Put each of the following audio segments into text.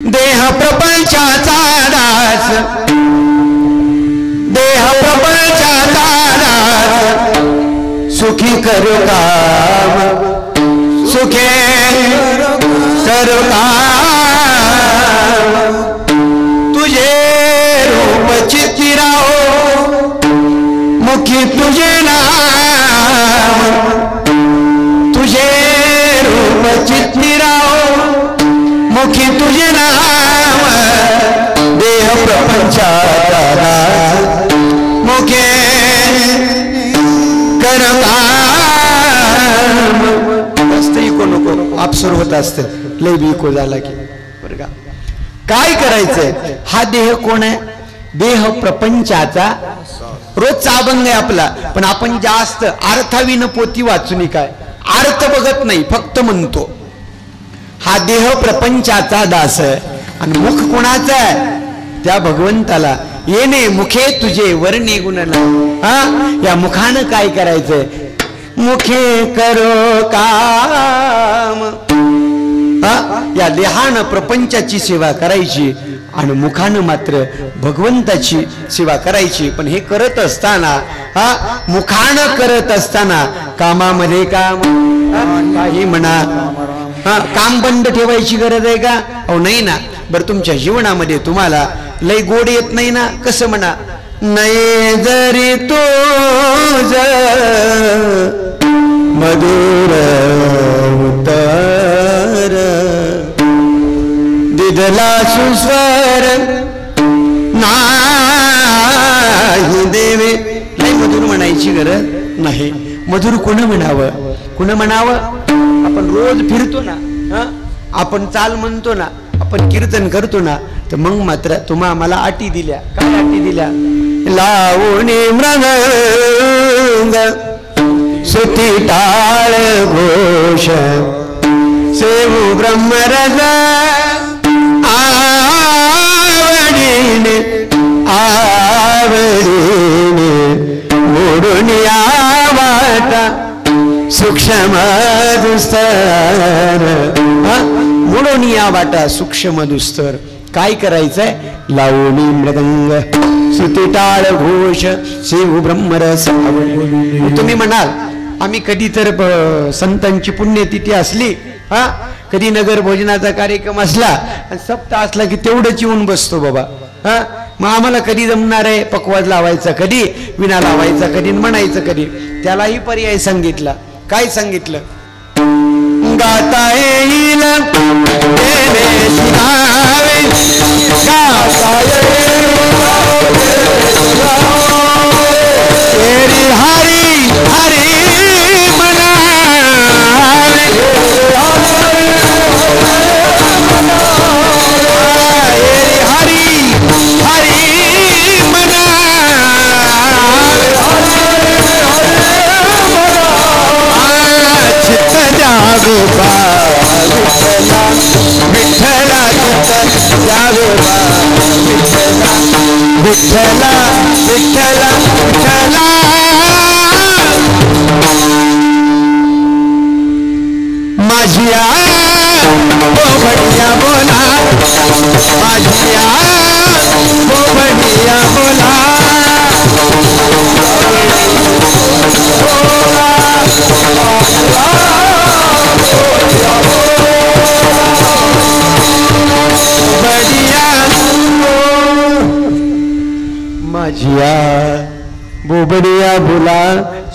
देह प्रपंचाचा दास, देह प्रपंचाचा दास, सुखी करू काम, सुखे करू काम, तुझे रूप चित्तिराओ, मुखी तुझे नाम, तुझे रूप चित्तिराओ, मुखी तुझे नाम, देह प्रपंचाचा दास, मुखे कर काम. असतं इको नको आपसर होत असतं लय बी इको झाला की बरं का. काय करायचंय? हा देह कोण आहे? देह प्रपंचाचा रोजचा अभंग आहे आपला, पण आपण जास्त अर्थाविन पोती वाचून काय अर्थ बघत नाही, फक्त म्हणतो. हा देह प्रपंचाचा दास आहे आणि मुख कोणाचा आहे? त्या भगवंताला. येणे मुखे तुझे वर्णे गुणला. हा, या मुखानं काय करायचंय? मुखे करो काम. हा, या देहानं प्रपंचाची सेवा करायची आणि मुखानं मात्र भगवंताची सेवा करायची. पण हे करत असताना, हा, मुखानं करत असताना कामामध्ये काम, काही म्हणा, हा, काम बंद ठेवायची गरज आहे का? अहो नाही ना. बरं, तुमच्या जीवनामध्ये तुम्हाला लय गोड येत नाही ना, कसं म्हणा? नाही जरी तुझ मधुर उतर, दिदला सुस्वर नाही देवे. लय मधुर म्हणायची गरज नाही. मधुर कोण म्हणावं? कोण म्हणावं? आपण रोज फिरतो ना, आपण चाल म्हणतो ना, आपण कीर्तन करतो ना, तर मग मात्र तुम्हा मला अटी दिल्या. काय अटी दिल्या? लावणी मृदंग सुती टाळ घोष, सेवू ब्रह्मरस आवडीने आवडीने, मोडून या वाटा सूक्ष्म दुस्तर. मोडून या वाटा सूक्ष्म दुस्तर. काय करायचंय? लावणी मृदंग सुती टाळ घोष, सेवू ब्रह्मरस. तुम्ही म्हणाल आम्ही कधी तर संतांची पुण्यतिथी असली, हा, कधी नगर भोजनाचा कार्यक्रम असला आणि सप्ताह असला की तेवढंच येऊन बसतो बाबा. हा, मग आम्हाला कधी जमणार आहे? पकवाज लावायचा कधी, विणा लावायचा कधी, म्हणायचं कधी. त्यालाही पर्याय सांगितला. काय सांगितलं? गाता येईल देवेची नावे, गाता येईल हरी हरी मनावे, हरी हरी चित्त जागो बा विठ्ठला, चित्त जागो बा विठ्ठला, विठ्ठला विठ्ठला. माझिया बोबडिया बोला, माझिया बोबडिया बोला, माझिया बोबडिया बोला,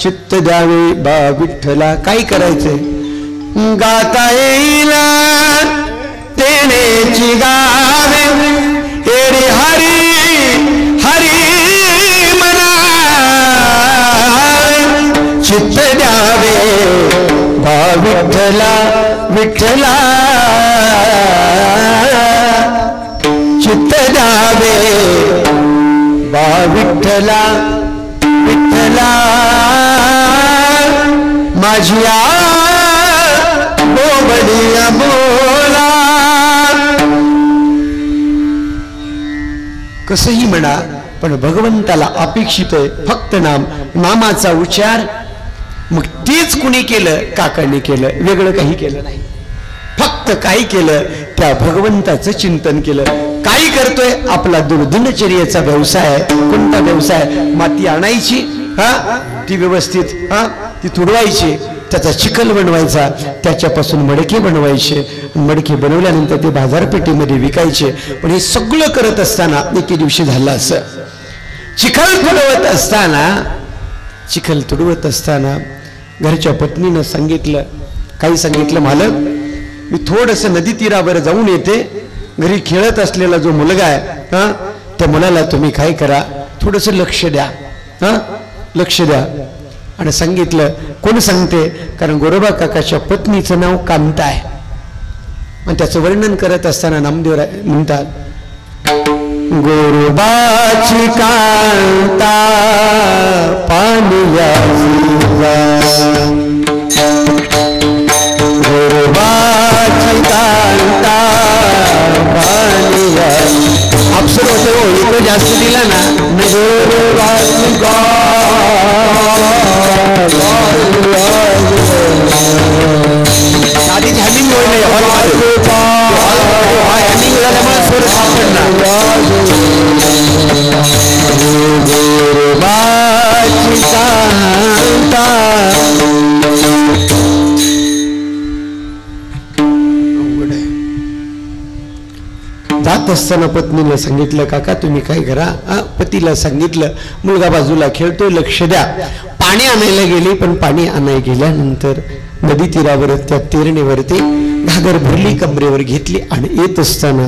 चित्त द्यावे बा विठ्ठला. काय करायचंय? गाता येईल तेनेची गावे, एरे हरी हरी मना, चित्त द्यावे बा विठ्ठला, विठ्ठला चित्त द्यावे बा विठ्ठला, विठ्ठला. माझिया बोबडिया बोला. कसंही म्हणा, पण भगवंताला अपेक्षित आहे फक्त नाम, नामाचा उच्चार. मग तेच कुणी केलं? काकांनी केलं, वेगळं काही केलं नाही. फक्त काय केलं? त्या भगवंताचं चिंतन केलं. काही करतोय आपला दुर्दिनचर्येचा व्यवसाय आहे. कोणता व्यवसाय? माती आणायची, ती व्यवस्थित ती तुडवायची, त्याचा चिखल बनवायचा, त्याच्यापासून मडके बनवायचे, मडके बनवल्यानंतर ते बाजारपेठेमध्ये विकायचे. पण हे सगळं करत असताना एके दिवशी झालं असं, चिखल तुडवत असताना घरच्या पत्नीनं सांगितलं, काही सांगितलं, मालक मी थोडंसं नदी तीरावर जाऊन येते, घरी खेळत असलेला जो मुलगा आहे त्या मुलाला तुम्ही काय करा, थोडंसं लक्ष द्या, लक्ष द्या. आणि सांगितलं. कोण सांगते? कारण गोरोबा काकाच्या पत्नीचं नाव कांता आहे. आणि त्याचं वर्णन करत असताना नामदेव म्हणतात, गोरोबाची कांता पानिया, गोरोबाची कांता पानिया. अप्सर होते हो, इकडे जास्त दिला ना, गोरोबाची साधी हॅमिंग होईल, हॅमिंग झाल्यामुळे स्वर सापडणार. जात असताना पत्नीला सांगितलं, काका तुम्ही काय करा, पतीला सांगितलं, मुलगा बाजूला खेळतोय, लक्ष द्या. पाणी आणायला गेली, पण पाणी आणायला गेल्यानंतर नदी तीरावर त्या तेरणीवरती घागर भरली, कमरेवर घेतली आणि येत असताना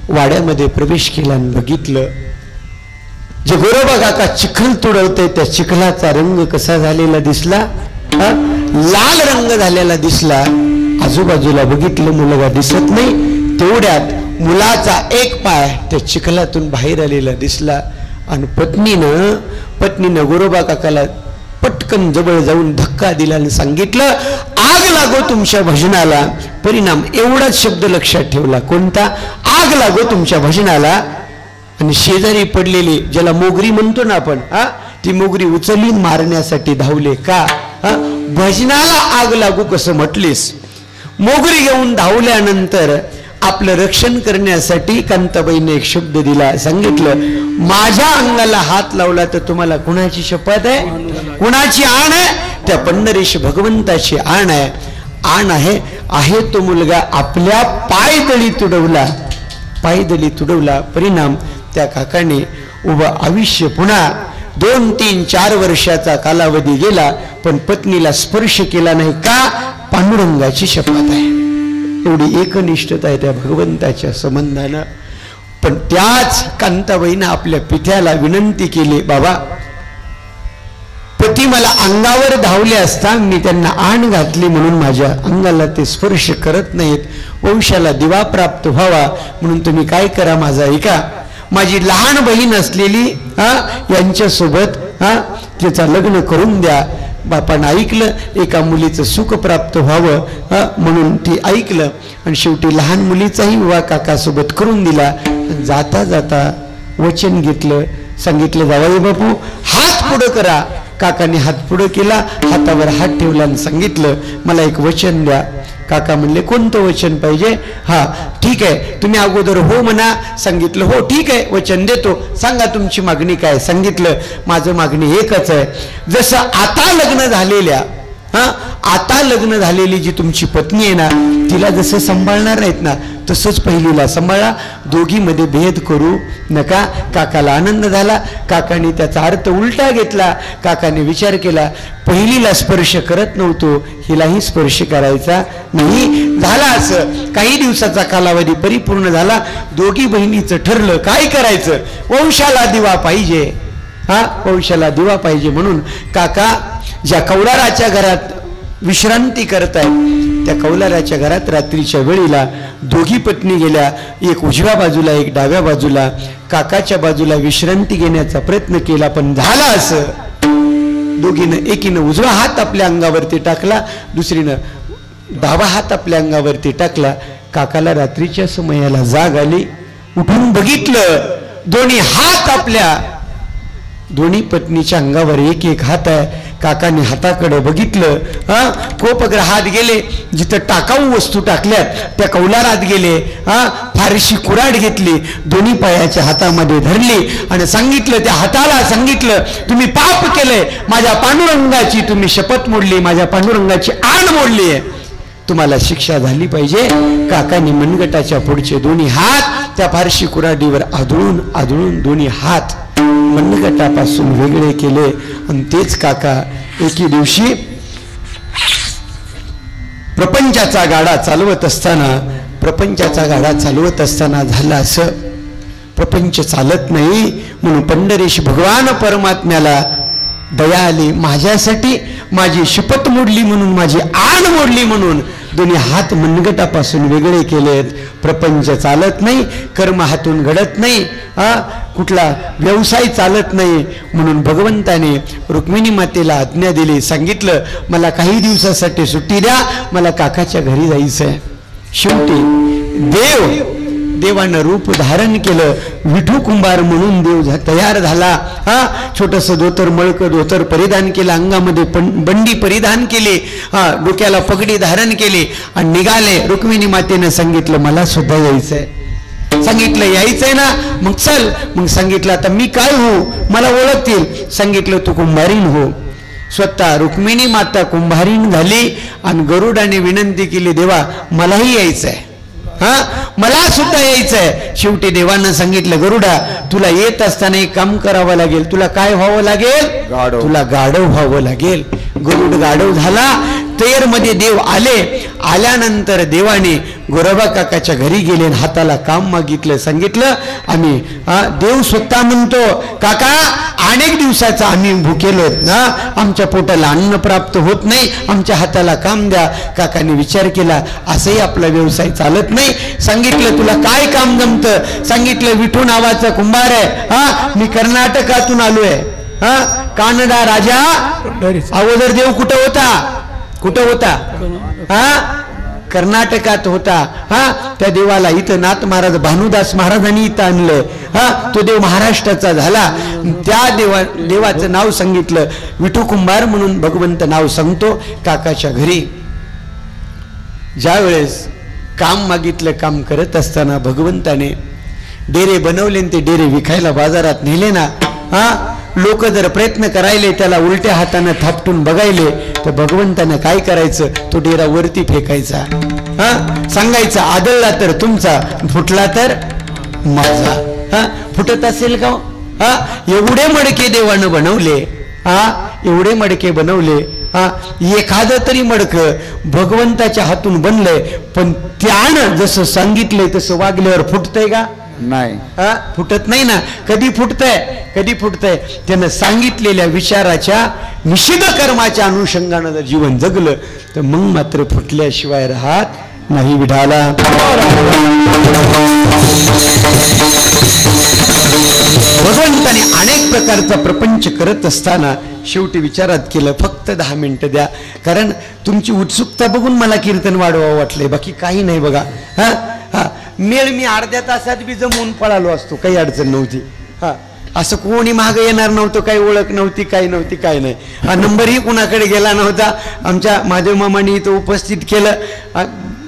वाड्यामध्ये प्रवेश केला आणि बघितलं, जे गोरोबा काका चिखल तुडवते त्या चिखलाचा रंग कसा झालेला दिसला, लाल रंग झालेला दिसला. आजूबाजूला बघितलं, मुलगा दिसत नाही. तेवढ्यात मुलाचा एक पाय त्या चिखलातून बाहेर आलेला दिसला. आणि पत्नीनं गोरोबा काकाला पटकन जवळ जाऊन धक्का दिला आणि सांगितलं, आग लागो तुमच्या भजनाला. परिणाम एवढाच शब्द लक्षात ठेवला, कोणता? आग लागो तुमच्या भजनाला. आणि शेजारी पडलेली, ज्याला मोगरी म्हणतो ना आपण, ती मोगरी उचलली, मारण्यासाठी धावले. का? भजनाला आग लागू कसं म्हटलीस? मोगरी घेऊन धावल्यानंतर आपलं रक्षण करण्यासाठी कांताबाईने एक शब्द दिला, सांगितलं, माझ्या अंगाला हात लावला तर तुम्हाला कुणाची शपथ आहे? कुणाची आण आहे? त्या पंढरीश भगवंताची आण आहे. आण आहे तो मुलगा आपल्या पायदळी तुडवला. परिणाम त्या काकाने उभं आयुष्य पुन्हा 2, 3, 4 वर्षाचा कालावधी गेला, पण पत्नीला स्पर्श केला नाही. का? पांडुरंगाची शपथ आहे. एवढी एकनिष्ठता आहे त्या भगवंताच्या संबंधानं. पण त्याच कांताबाईनं आपल्या पित्याला विनंती केली, बाबा पती मला अंगावर धावले असता मी त्यांना आण घातली म्हणून माझ्या अंगाला ते स्पर्श करत नाहीत, वंशाला दिवा प्राप्त व्हावा म्हणून तुम्ही काय करा, माझा ऐका, माझी लहान बहीण असलेली यांच्यासोबत तिचं लग्न करून द्या. बापानं ऐकलं, एका मुलीचं सुख प्राप्त व्हावं म्हणून ती ऐकलं आणि शेवटी लहान मुलीचाही विवाह काकासोबत करून दिला. जाता जाता वचन घेतलं, सांगितलं, जावई बापू हात पुढं करा. काकाने हात पुढं केला, हातावर हात ठेवला आणि सांगितलं, मला एक वचन द्या. काका म्हणले, कोणतं वचन पाहिजे? ठीक आहे, तुम्ही अगोदर हो म्हणा. सांगितलं, हो ठीक आहे, वचन देतो. सांगा तुमची मागणी काय? सांगितलं, माझं मागणी एकच आहे, जसं आता लग्न झालेली जी तुमची पत्नी आहे ना, तिला जसं सांभाळणार नाहीत ना, तसंच पहिलीला सांभाळा, दोघीमध्ये भेद करू नका. काकाला आनंद झाला. काकाने त्याचा अर्थ उलटा घेतला. काकाने विचार केला, पहिलीला स्पर्श करत नव्हतो, हिलाही स्पर्श करायचा नाही. झाला असं. काही दिवसाचा कालावधी परिपूर्ण झाला. दोघी बहिणीचं ठरलं, काय करायचं? वंशाला दिवा पाहिजे. वंशाला दिवा पाहिजे म्हणून काका ज्या कौलाराच्या घरात विश्रांती करतायत, त्या कौलाराच्या घरात रात्रीच्या वेळेला दोघी पत्नी गेल्या, एक उजव्या बाजूला, एक डाव्या बाजूला. काकाच्या बाजूला विश्रांती घेण्याचा प्रयत्न केला, पण झाला असं, दोघीनं, एकीनं उजवा हात आपल्या अंगावरती टाकला, दुसरीनं डावा हात आपल्या अंगावरती टाकला. काकाला रात्रीच्या समयाला जाग आली. उठून बघितलं, दोन्ही हात आपल्या दोन्ही पत्नीच्या अंगावर एक एक हात आहे. काकाने हाताकडे बघितलं, कोपग्रहात गेले, जिथं टाकाऊ वस्तू टाकल्यात त्या कौलारात गेले, फारशी कुऱ्हाड घेतली, दोन्ही पायाच्या हातामध्ये धरली आणि सांगितलं, त्या हाताला सांगितलं, तुम्ही पाप केलंय, माझ्या पांडुरंगाची तुम्ही शपथ मोडली, माझ्या पांडुरंगाची आण मोडली आहे, तुम्हाला शिक्षा झाली पाहिजे. काकाने मनगटाच्या पुढचे दोन्ही हात त्या फारशी कुऱ्हाडीवर आदळून आदळून दोन्ही हात मनगटापासून वेगळे केले. आणि तेच काका एके दिवशी प्रपंचाचा गाडा चालवत असताना झालं असं, प्रपंच चालत नाही म्हणून पंढरीश भगवान परमात्म्याला दया आली. माझ्यासाठी माझी शपथ मोडली म्हणून, माझी आण मोडली म्हणून दोन्ही हात मनगटापासून वेगळे केलेत. प्रपंच चालत नाही, कर्म हातून घडत नाही, कुठला व्यवसाय चालत नाही म्हणून भगवंताने रुक्मिणी मातेला आज्ञा दिली. सांगितलं, मला काही दिवसासाठी सुट्टी द्या, मला काकाच्या घरी जायचंय. शेवटी देवानं रूप धारण केलं. विठू कुंभार म्हणून देव तयार झाला. छोटस धोतर, मळक धोतर परिधान केलं, अंगामध्ये बंडी परिधान केली, डोक्याला पगडी धारण केली आणि निघाले. रुक्मिणी मातेनं सांगितलं, मला सुद्धा यायचंय. सांगितलं, यायचंय ना, मग चल. मग सांगितलं, आता मी काय हो, मला ओळखतील. सांगितलं, तू कुंभारीण हो. स्वतः रुक्मिणी माता कुंभारीण झाली आणि गरुडाने विनंती केली, देवा मलाही यायचंय, मला सुद्धा यायचंय. शेवटी देवानं सांगितलं, गरुडा तुला येत असताना एक काम करावं लागेल. तुला काय व्हावं लागेल? तुला गाढव व्हावं लागेल. गरुड गाढव झाला. तेर मध्ये देव आले. आल्यानंतर देवाने गोरोबा काकाच्या घरी गेले, हाताला काम मागितलं. सांगितलं, आम्ही देव स्वतः म्हणतो, काका अनेक दिवसाचा आम्ही भुकेलो ना, आमच्या पोटाला अन्न प्राप्त होत नाही, आमच्या हाताला काम द्या. काकाने विचार केला, असंही आपला व्यवसाय चालत नाही. सांगितलं, तुला काय काम जमतं? सांगितलं, विठू नावाचा कुंभार आहे, मी कर्नाटकातून आलोय. कानडा राजा अगोदर देव कुठं होता? कर्नाटकात होता. त्या देवाला इथं नाथ महाराज भानुदास महाराजांनी इथं आणलं. तो देव महाराष्ट्राचा झाला. त्या देवाचं नाव सांगितलं, विठू कुंभार म्हणून भगवंत नाव सांगतो. काकाच्या घरी ज्या वेळेस काम मागितलं, काम करत असताना भगवंताने डेरे बनवले, ते डेरे विकायला बाजारात नेले ना, लोक जर प्रयत्न करायले, त्याला उलट्या हाताने थापटून बघायले, तर भगवंताने काय करायचं, तो डेरा वरती फेकायचा. सांगायचा, आदळला तर तुमचा, फुटला तर माझा. फुटत असेल का? एवढे मडके देवानं बनवले, एवढे मडके बनवले. एखादं तरी मडकं भगवंताच्या हातून बनलंय, पण त्यानं जसं सांगितलंय तसं वागल्यावर फुटतंय का? नाही, फुटत नाही ना. कधी फुटतंय? त्यानं सांगितलेल्या विचाराच्या निषिद्ध कर्माच्या अनुषंगानं जर जीवन जगलं तर मग मात्र फुटल्याशिवाय राहत नाही. विठाला भगवंताने अनेक प्रकारचा प्रपंच करत असताना शेवटी विचारात केलं, फक्त 10 मिनिटं द्या, कारण तुमची उत्सुकता बघून मला कीर्तन वाढवावं वाटलंय, बाकी काही नाही. बघा, मेळ मी अर्ध्या तासात बी जमवून पळालो असतो, काही अडचण नव्हती. असं कोणी मागे येणार नव्हतं, काही ओळख नव्हती, काही नाही. हा नंबरही कुणाकडे गेला नव्हता. आमच्या महादेव मामांनी इथं उपस्थित केलं.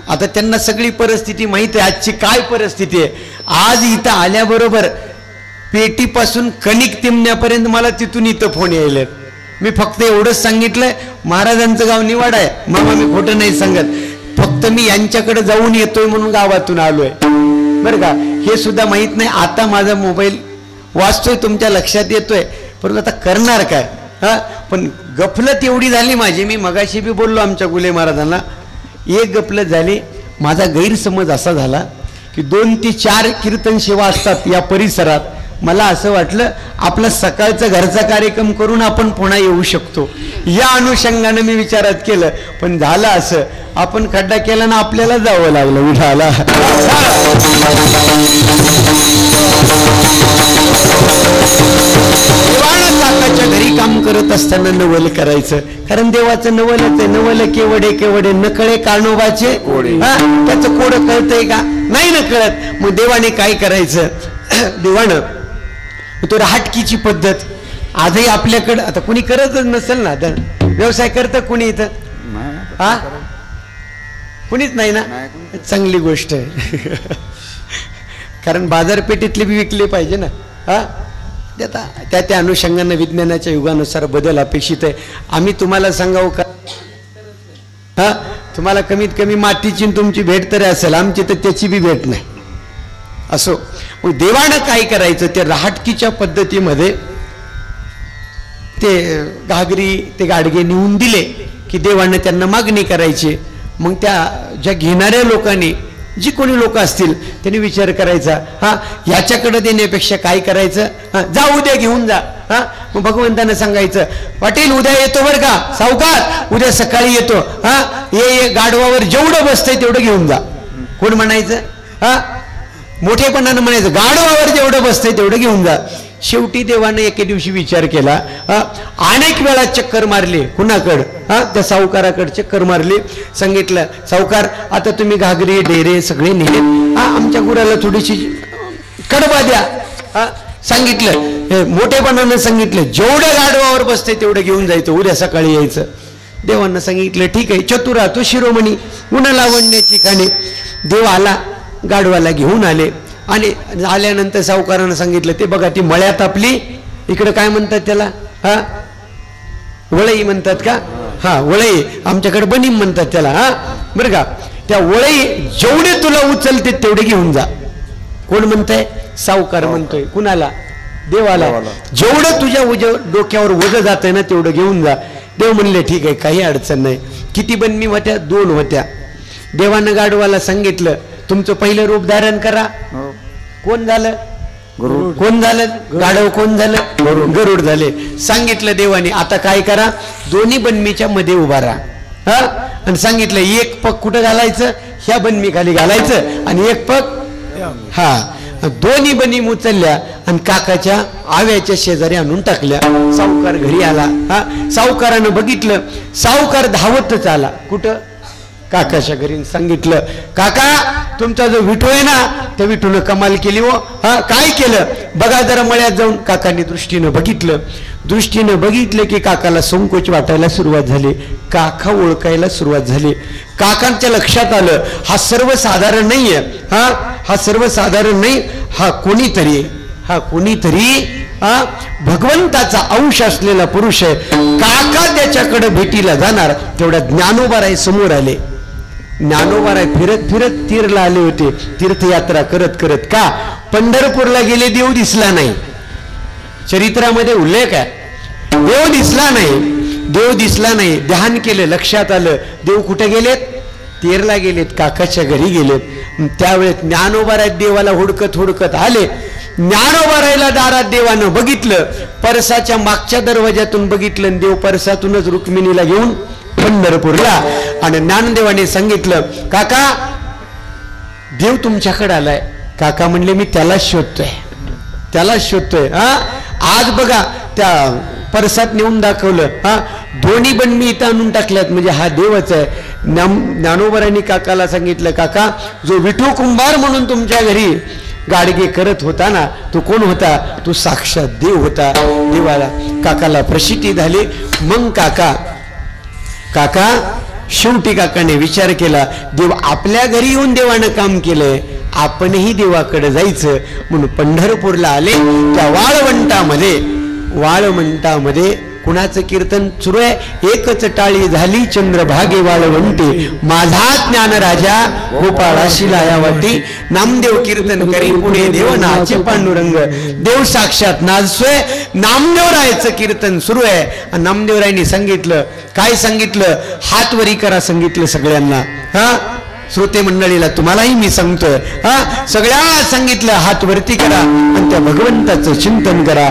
आता त्यांना सगळी परिस्थिती माहिती आहे, आजची काय परिस्थिती आहे. आज इथं आल्याबरोबर पेटीपासून कणिक तिमण्यापर्यंत मला तिथून इथं फोन यायले. मी फक्त एवढंच सांगितलंय, महाराजांचं गाव निवाड आहे मामा, मी खोटं नाही सांगत, फक्त मी यांच्याकडे जाऊन येतोय म्हणून गावातून आलोय, बरं का. हे सुद्धा माहित नाही. आता माझा मोबाईल वाचतोय, तुमच्या लक्षात येतोय, परंतु आता करणार काय? पण गफलत एवढी झाली माझी, मी मगाशी बी बोललो आमच्या गुले महाराजांना, एक गफलत झाली. माझा गैरसमज असा झाला की 2 ते 4 कीर्तन सेवा असतात या परिसरात. मला असं वाटलं आपला सकाळचा घरचा कार्यक्रम करून आपण पुन्हा येऊ शकतो, या अनुषंगाने मी विचारात केलं. पण झालं असं, आपण खड्डा केला ना, आपल्याला जावं लागलं विठाला. काकाच्या घरी काम करत असताना नवल करायचं, कारण देवाचं नवलच आहे. नवल केवडे नकळे कानोबाचे, त्याचं कोड कळतंय का? नाही ना कळत. मग देवाने काय करायचं, देवानं तो राहटकीची पद्धत, आजही आपल्याकडं आता कुणी करतच नसेल ना, व्यवसाय करतं कुणी इथं? हा, कुणीच नाही ना. चांगली गोष्ट आहे. कारण बाजारपेठेतले बी विकले पाहिजे ना. हा, त्या अनुषंगाने विज्ञानाच्या युगानुसार बदल अपेक्षित आहे. आम्ही तुम्हाला सांगावं का, हा, तुम्हाला कमीत कमी मातीची तुमची भेट तरी असेल, आमची तर त्याची बी भेट नाही. असो, मग देवानं काय करायचं, ते राहटकीच्या पद्धतीमध्ये ते घागरी ते गाडगे नेऊन दिले की देवानं त्यांना मागणी करायची. मग त्या ज्या घेणाऱ्या लोकांनी, जी कोणी लोक असतील त्यांनी विचार करायचा, हा याच्याकडे देण्यापेक्षा काय करायचं, हा जा उद्या घेऊन जा. हा, मग भगवंतानं सांगायचं, पाटील उद्या येतो बरं का, सावकार उद्या सकाळी येतो, हा ये गाढवावर जेवढं बसतंय तेवढं घेऊन जा. कोण म्हणायचं? हा, मोठेपणानं म्हणायचं, गाढवावर जेवढं बसतंय तेवढं घेऊन जा. शेवटी देवाने एके दिवशी विचार केला, अनेक वेळा चक्कर मारली. कुणाकडं? हा, त्या सावकाराकडे चक्कर मारली. सांगितलं, सावकार आता तुम्ही घागरी डेरे सगळे नेले, हा आमच्या गुराला थोडीशी कडबा द्या. हा, सांगितलं, मोठेपणानं सांगितलं, जेवढं गाढवावर बसतंय तेवढं घेऊन जायचं, उद्या सकाळी यायचं. देवांना सांगितलं, ठीक आहे. चतुरा तो शिरोमणी, गुण लावण्याची खाणे. देव आला, गाढवाला घेऊन आले. आणि आल्यानंतर सावकारानं सांगितलं, ते बघा ती मळ्यात आपली, इकडे काय म्हणतात त्याला, हा वळई म्हणतात का? हा वळई, आमच्याकडे बनीम म्हणतात त्याला. हा बरं का, त्या वळई जेवढे तुला उचलते तेवढे घेऊन जा. कोण म्हणतंय? सावकार म्हणतोय. कुणाला? देवाला. जेवढं तुझ्या डोक्यावर वज जात आहे ना तेवढं घेऊन जा. देव म्हणले, ठीक आहे, काही अडचण नाही. किती बन्मी होत्या? 2 होत्या. देवानं गाढवाला सांगितलं, तुमचं पहिलं रूप धारण करा. कोण झालं? कोण झालं? गाढव कोण झालं? गरुड झाले. सांगितलं देवाने, आता काय करा, दोन्ही बन्मीच्या मध्ये उभा राहा. हा, आणि सांगितलं, एक पग कुठं घालायचं? ह्या बन्मी खाली घालायचं, आणि एक पग, हा, दोन्ही बन्मी उचलल्या आणि काकाच्या आव्याच्या शेजारी आणून टाकल्या. सावकार घरी आला. हा, सावकारानं बघितलं, सावकार धावतच आला. कुठं? काकाच्या घरी. सांगितलं, काका तुमचा जो विठू आहे ना, त्या विठूनं कमाल केली हो. हा, काय केलं बघा जरा मळ्यात जाऊन. काकांनी दृष्टीनं बघितलं की काकाला संकोच वाटायला सुरुवात झाली. काका ओळखायला सुरुवात झाली. काकांच्या लक्षात आलं, हा सर्वसाधारण नाहीये. हा सर्वसाधारण नाही, हा कोणीतरी भगवंताचा अंश असलेला पुरुष आहे. काका त्याच्याकडे भेटीला जाणार तेवढ्या ज्ञानोबाराय समोर आले. ज्ञानोबाराय फिरत तीरला आले होते, तीर्थयात्रा करत. का? पंढरपूरला गेले, देव दिसला नाही. चरित्रामध्ये उल्लेख आहे, देव दिसला नाही. ध्यान केलं, लक्षात आलं देव कुठे गेलेत? तीरला गेलेत, काकाच्या घरी गेलेत. त्यावेळेस ज्ञानोबाराय देवाला हुडकत आले. ज्ञानोबारायला दारात देवानं बघितलं, परसाच्या मागच्या दरवाजातून बघितलं, देव परसातूनच रुक्मिणीला घेऊन पंढरपूरला. आणि ज्ञानदेवाने सांगितलं, काका देव तुमच्याकडे आलाय. काका म्हणले, मी त्यालाच शोधतोय. हा, आज बघा त्या परसात नेऊन दाखवलं. हा, दोन्ही बन्मी इथं आणून टाकल्यात, म्हणजे हा देवच आहे. ज्ञानोबारायांनी काकाला सांगितलं, काका जो विठू कुंभार म्हणून तुमच्या घरी गाडगे करत होता ना, तो कोण होता? तो साक्षात देव होता. देवाला काकाला प्रसिद्धी झाली. मग काका शेवटी काकाने विचार केला, देव आपल्या घरी येऊन देवानं काम केलंय, आपणही देवाकडे जायचं म्हणून पंढरपूरला आले. त्या वाळवंटामध्ये कुणाचं कीर्तन सुरू आहे? एकच टाळी झाली चंद्रभागे वाळवंटी, माझा ज्ञान राजा गोपाळाशी लायावाटी. नामदेव कीर्तन करी पुणे देव नाचे पांडुरंग. देव साक्षात नाचतोय. नामदेव रायाचं कीर्तन सुरू आहे. नामदेवरायांनी सांगितलं, काय सांगितलं? हात वरी करा सांगितलं सगळ्यांना. हा, श्रोते मंडळीला तुम्हालाही मी सांगतोय, हा सगळ्या सांगितलं, हात वरती करा आणि त्या भगवंताचं चिंतन करा.